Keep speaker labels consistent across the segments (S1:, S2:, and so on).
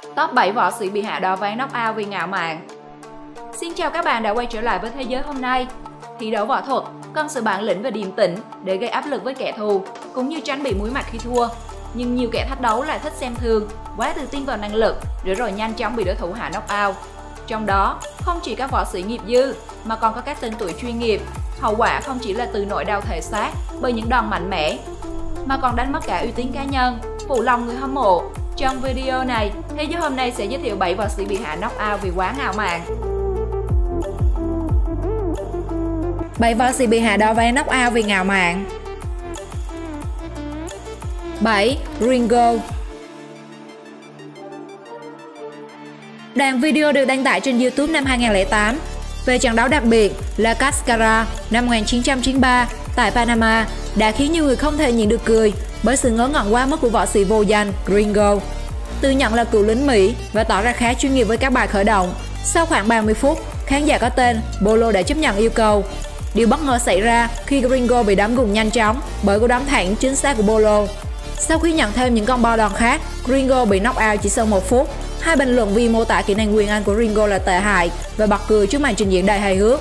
S1: Top 7 võ sĩ bị hạ đỏ ván knockout vì ngạo mạn. Xin chào các bạn đã quay trở lại với Thế giới hôm nay. Thi đấu võ thuật cần sự bản lĩnh và điềm tĩnh để gây áp lực với kẻ thù, cũng như tránh bị muối mặt khi thua. Nhưng nhiều kẻ thách đấu lại thích xem thường, quá tự tin vào năng lực, để rồi nhanh chóng bị đối thủ hạ knockout. Trong đó, không chỉ các võ sĩ nghiệp dư, mà còn có các tên tuổi chuyên nghiệp. Hậu quả không chỉ là từ nỗi đau thể xác bởi những đòn mạnh mẽ, mà còn đánh mất cả uy tín cá nhân, phụ lòng người hâm mộ. Trong video này, Thế giới hôm nay sẽ giới thiệu 7 võ sĩ bị hạ knockout vì quá ngạo mạn. 7 võ sĩ bị hạ đỏ ván knockout vì ngạo mạn. 7. Ringo. Đoạn video được đăng tải trên YouTube năm 2008 về trận đấu đặc biệt La Cascara năm 1993 tại Panama đã khiến nhiều người không thể nhịn được cười bởi sự ngớ ngẩn quá mức của võ sĩ vô danh Ringo. Tự nhận là cựu lính Mỹ và tỏ ra khá chuyên nghiệp với các bài khởi động, sau khoảng 30 phút, khán giả có tên Bolo đã chấp nhận yêu cầu. Điều bất ngờ xảy ra khi Ringo bị đấm gục nhanh chóng bởi cú đấm thẳng chính xác của Bolo. Sau khi nhận thêm những combo đòn khác, Ringo bị knock out chỉ sau 1 phút. Hai bình luận viên mô tả kỹ năng quyền Anh của Ringo là tệ hại và bật cười trước màn trình diễn đầy hài hước.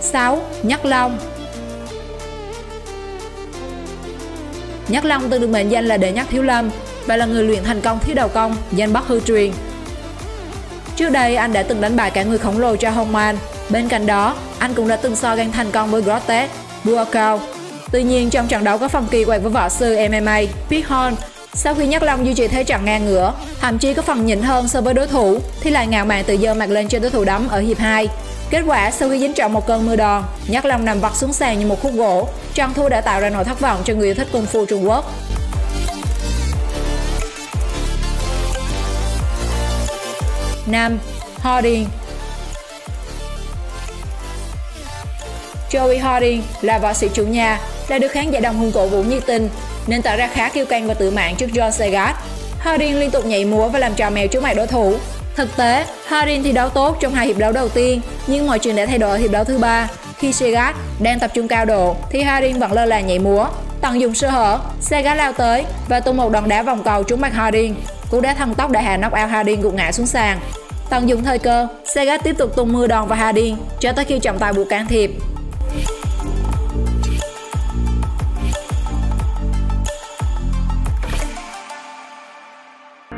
S1: 6. Nhắc Long. Nhắc Long từng được mệnh danh là đệ nhất Thiếu Lâm và là người luyện thành công thiếu đầu công danh bất hư truyền. Trước đây, anh đã từng đánh bại cả người khổng lồ Cho Hong Man. Bên cạnh đó, anh cũng đã từng so găng thành công với Grotek Buakaw. Tuy nhiên, trong trận đấu có phần kỳ quặc với võ sư MMA Pete Horn, sau khi Nhắc Long duy trì thế trận ngang ngửa, thậm chí có phần nhỉnh hơn so với đối thủ, thì lại ngạo mạn tự giơ mặt lên trên đối thủ đấm ở hiệp 2. Kết quả, sau khi dính trọn một cơn mưa đòn, Nhắc Long nằm vật xuống sàn như một khúc gỗ. Trận thua đã tạo ra nỗi thất vọng cho người yêu thích Kung Fu Trung Quốc. 5. Harding. Joey Harding là võ sĩ chủ nhà, đã được khán giả đồng hương cổ vũ nhiệt tình nên tỏ ra khá kiêu căng và tự mãn trước John Segat. Harding liên tục nhảy múa và làm trò mèo trước mặt đối thủ. Thực tế, Harding thi đấu tốt trong 2 hiệp đấu đầu tiên, nhưng mọi chuyện đã thay đổi ở hiệp đấu thứ 3. Khi Segat đang tập trung cao độ, thì Harding vẫn lơ là nhảy múa. Tận dụng sơ hở, Segat lao tới và tung một đòn đá vòng cầu trúng mặt Harding. Cú đá thần tốc đã hạ knock out Harding gục ngã xuống sàn. Tận dụng thời cơ, Segat tiếp tục tung mưa đòn vào Harding cho tới khi trọng tài buộc can thiệp.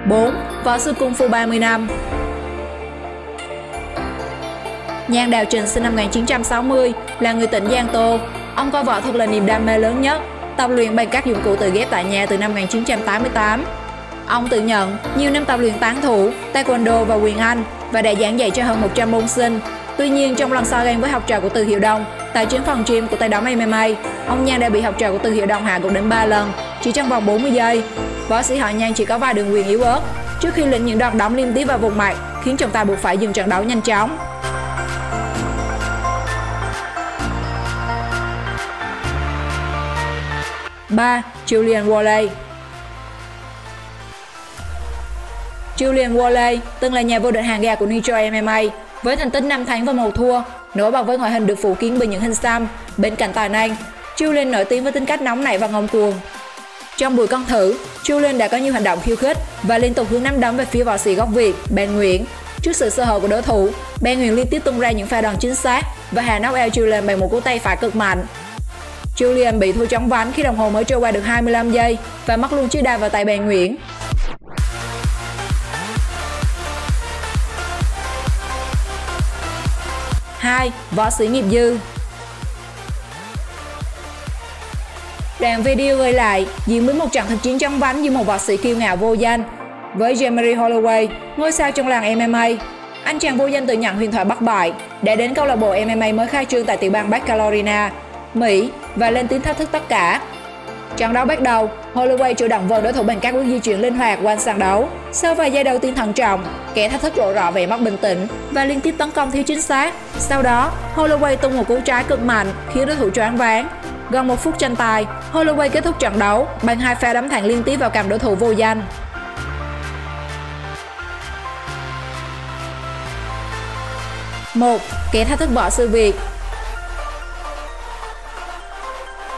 S1: 4. Võ sư Kung Fu 30 năm. Nhan Đào Trình sinh năm 1960 là người tỉnh Giang Tô. Ông coi võ thuật là niềm đam mê lớn nhất, tập luyện bằng các dụng cụ tự ghép tại nhà từ năm 1988. Ông tự nhận nhiều năm tập luyện tán thủ, taekwondo và quyền Anh và đã giảng dạy cho hơn 100 môn sinh. Tuy nhiên, trong lần so găng với học trò của Từ Hiệu Đông tại chính phòng gym của tay đấm MMA, ông Nhan đã bị học trò của Từ Hiệu Đông hạ gục đến 3 lần chỉ trong vòng 40 giây. Võ sĩ họ Nhan chỉ có vài đường quyền yếu ớt trước khi lĩnh những đòn đấm liên tiếp vào vùng mặt, khiến trọng tài buộc phải dừng trận đấu nhanh chóng. 3. Julian Wally. Julian Wally từng là nhà vô địch hàng gà của Nitro MMA với thành tích 5 thắng và 1 thua, nổi bật với ngoại hình được phủ kín bởi những hình xăm. Bên cạnh tài năng, Julian nổi tiếng với tính cách nóng nảy và ngông cuồng. Trong buổi con thử, Julian đã có nhiều hành động khiêu khích và liên tục hướng nắm đấm về phía võ sĩ gốc Việt Ben Nguyễn. Trước sự sơ hở của đối thủ, Ben Nguyễn liên tiếp tung ra những pha đòn chính xác và hạ knock out Julian bằng một cú tay phải cực mạnh. Julian bị thua chóng vánh khi đồng hồ mới trôi qua được 25 giây và mất luôn chiếc đà vào tay Ben Nguyễn. 2. Võ sĩ nghiệp dư. Đoạn video ghi lại diễn biến một trận thực chiến chóng vánh giữa một võ sĩ kiêu ngạo vô danh với Jamari Holloway, ngôi sao trong làng MMA. Anh chàng vô danh tự nhận huyền thoại bất bại, đã đến câu lạc bộ MMA mới khai trương tại tiểu bang Bắc Carolina, Mỹ và lên tiếng thách thức tất cả. Trận đấu bắt đầu, Holloway chủ động vờn đối thủ bằng các bước di chuyển linh hoạt quanh sàn đấu. Sau vài giây đầu tiên thận trọng, kẻ thách thức lộ rõ vẻ mất bình tĩnh và liên tiếp tấn công thiếu chính xác. Sau đó, Holloway tung một cú trái cực mạnh khiến đối thủ choáng váng. Gần 1 phút tranh tài, Holloway kết thúc trận đấu bằng 2 pha đấm thẳng liên tiếp vào cằm đối thủ vô danh. 1. Kẻ thách thức võ sư Việt.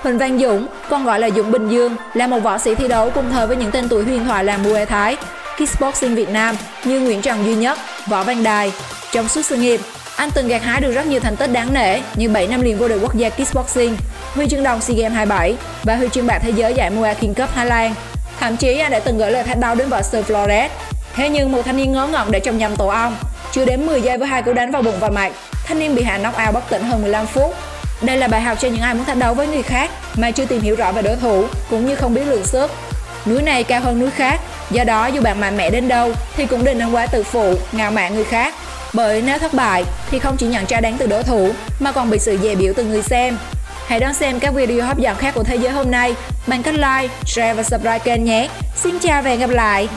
S1: Huỳnh Văn Dũng, còn gọi là Dũng Bình Dương, là một võ sĩ thi đấu cùng thời với những tên tuổi huyền thoại làng Muay Thái, Kickboxing Việt Nam như Nguyễn Trần Duy Nhất, Võ Văn Đài. Trong suốt sự nghiệp, anh từng gặt hái được rất nhiều thành tích đáng nể như 7 năm liền vô địch quốc gia Kickboxing, huy chương đồng SEA Games 27 và huy chương bạc thế giới giải Muay King Cup Thái Lan. Thậm chí anh đã từng gửi lời thách đau đến võ sư Flores. Thế nhưng một thanh niên ngớ ngẩn để trong nhầm tổ ong. Chưa đến 10 giây với 2 cú đánh vào bụng và mặt, thanh niên bị hạ knock out bất tỉnh hơn 15 phút. Đây là bài học cho những ai muốn thách đấu với người khác mà chưa tìm hiểu rõ về đối thủ cũng như không biết lượng sức. Núi này cao hơn núi khác, do đó dù bạn mạnh mẽ đến đâu thì cũng đừng nên quá tự phụ, ngạo mạn người khác. Bởi nếu thất bại thì không chỉ nhận tra đánh từ đối thủ mà còn bị sự dè bỉu từ người xem. Hãy đón xem các video hấp dẫn khác của thế giới hôm nay bằng cách like, share và subscribe kênh nhé. Xin chào và hẹn gặp lại!